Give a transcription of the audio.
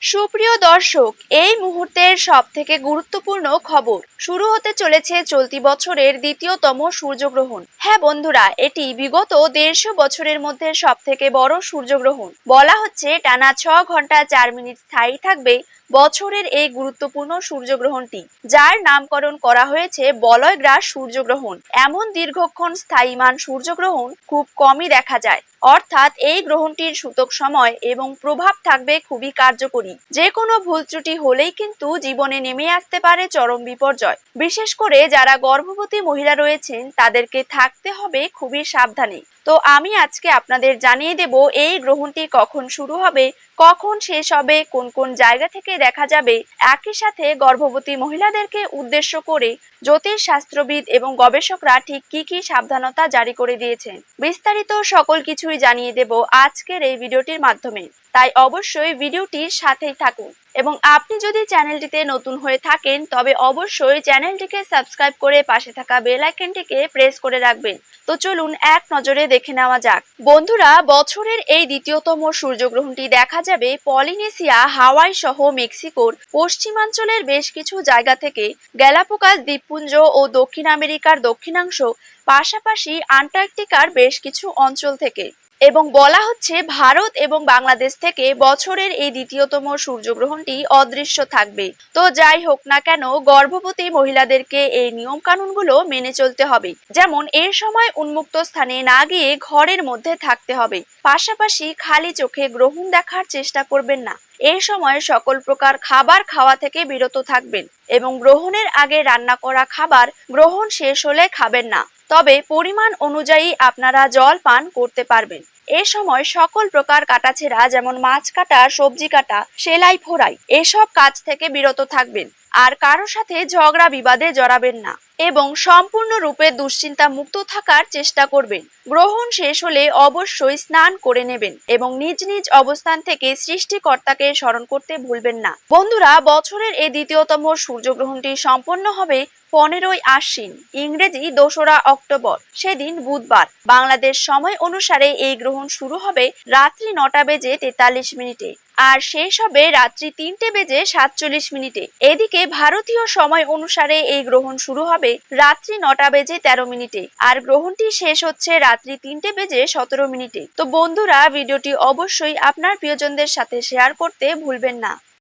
সুপ্রিয় দর্শক, এই মুহূর্তের সবথেকে গুরুত্বপূর্ণ খবর। শুরু হতে চলেছে চলতি বছরের দ্বিতীয়তম সূর্যগ্রহণ। হ্যাঁ বন্ধুরা, এটি বিগত 150 বছরের মধ্যে সবথেকে বড় সূর্যগ্রহণ। বলা হচ্ছে টানা 6 ঘন্টা 4 মিনিট স্থায়ী থাকবে বছরের এই গুরুত্বপূর্ণ সূর্যগ্রহণটি, যার নামকরণ করা হয়েছে বলয়গ্রাস সূর্যগ্রহণ। এমন দীর্ঘক্ষণ স্থায়ীমান সূর্যগ্রহণ খুব কমই দেখা যায়। অর্থাৎ এই গ্রহণটির সূতক সময় এবং প্রভাব থাকবে খুবই কার্যকরী। যে কোনো ভুল ত্রুটি হলেই কিন্তু জীবনে নেমে আসতে পারে চরম বিপর্যয়। বিশেষ করে যারা গর্ভবতী মহিলা রয়েছেন তাদেরকে থাকতে হবে খুবই সাবধানে। তো আমি আজকে আপনাদের জানিয়ে দেব এই গ্রহণটি কখন শুরু হবে, কখন শেষ হবে, কোন কোন জায়গা থেকে দেখা যাবে। একই সাথে গর্ভবতী মহিলাদেরকে উদ্দেশ্য করে জ্যোতিষ শাস্ত্রবিদ এবং গবেষকরা ঠিক কি কি সাবধানতা জারি করে দিয়েছেন, বিস্তারিত সকল কিছুই জানিয়ে দেব আজকের এই ভিডিওটির মাধ্যমে। তাই অবশ্যই ভিডিওটির সাথেই থাকুন এবং আপনি যদি চ্যানেলটিতে নতুন হয়ে থাকেন তবে অবশ্যই চ্যানেলটিকে সাবস্ক্রাইব করে পাশে থাকা বেল আইকনটিকে প্রেস করে রাখবেন। তো চলুন এক নজরে দেখে নেওয়া যাক। বন্ধুরা, বছরের এই দ্বিতীয়তম সূর্যগ্রহণটি দেখা যাবে পলিনেশিয়া, হাওয়াই সহ মেক্সিকোর পশ্চিমাঞ্চলের বেশ কিছু জায়গা থেকে, গ্যালাপাগোস দ্বীপপুঞ্জ ও দক্ষিণ আমেরিকার দক্ষিণাংশ, পাশাপাশি আন্টার্কটিকার বেশ কিছু অঞ্চল থেকে এবং বলা হচ্ছে ভারত এবং বাংলাদেশ থেকে বছরের এই দ্বিতীয়তম সূর্যগ্রহণটি অদৃশ্য থাকবে। তো যাই হোক না কেন, গর্ভবতী মহিলাদেরকে এই নিয়ম কানুনগুলো মেনে চলতে হবে। যেমন এর সময় উন্মুক্ত স্থানে না গিয়ে ঘরের মধ্যে থাকতে হবে। পাশাপাশি খালি চোখে গ্রহণ দেখার চেষ্টা করবেন না। এই সময় সকল প্রকার খাবার খাওয়া থেকে বিরত থাকবেন এবং গ্রহণের আগে রান্না করা খাবার গ্রহণ শেষ হলে খাবেন না। তবে পরিমাণ অনুযায়ী আপনারা জল পান করতে পারবেন। এ সময় সকল প্রকার কাটাছেঁড়া, যেমন মাছ কাটা, সবজি কাটা, সেলাই ফোড়াই, এসব কাজ থেকে বিরত থাকবেন। আর কারো সাথে ঝগড়া বিবাদে জড়াবেন না এবং সম্পূর্ণরূপে দুশ্চিন্তা মুক্ত থাকার চেষ্টা করবেন। গ্রহণ শেষ হলে অবশ্যই স্নান করে নেবেন এবং নিজ নিজ অবস্থান থেকে সৃষ্টিকর্তাকে স্মরণ করতে ভুলবেন না। বন্ধুরা, বছরের এই দ্বিতীয়তম সূর্যগ্রহণটি সম্পন্ন হবে 15ই আশ্বিন, ইংরেজি 2রা অক্টোবর, সেদিন বুধবার। বাংলাদেশ সময় অনুসারে এই গ্রহণ শুরু হবে রাত্রি 9টা বেজে 43 মিনিটে আর শেষ হবে রাত্রি 3টে বেজে 47 মিনিটে। এদিকে ভারতীয় সময় অনুসারে এই গ্রহণ শুরু হবে রাত্রি 9টা বেজে 13 মিনিটে আর গ্রহণটি শেষ হচ্ছে রাত্রি 3টে বেজে 17 মিনিটে। তো বন্ধুরা, ভিডিওটি অবশ্যই আপনার প্রিয়জনদের সাথে শেয়ার করতে ভুলবেন না।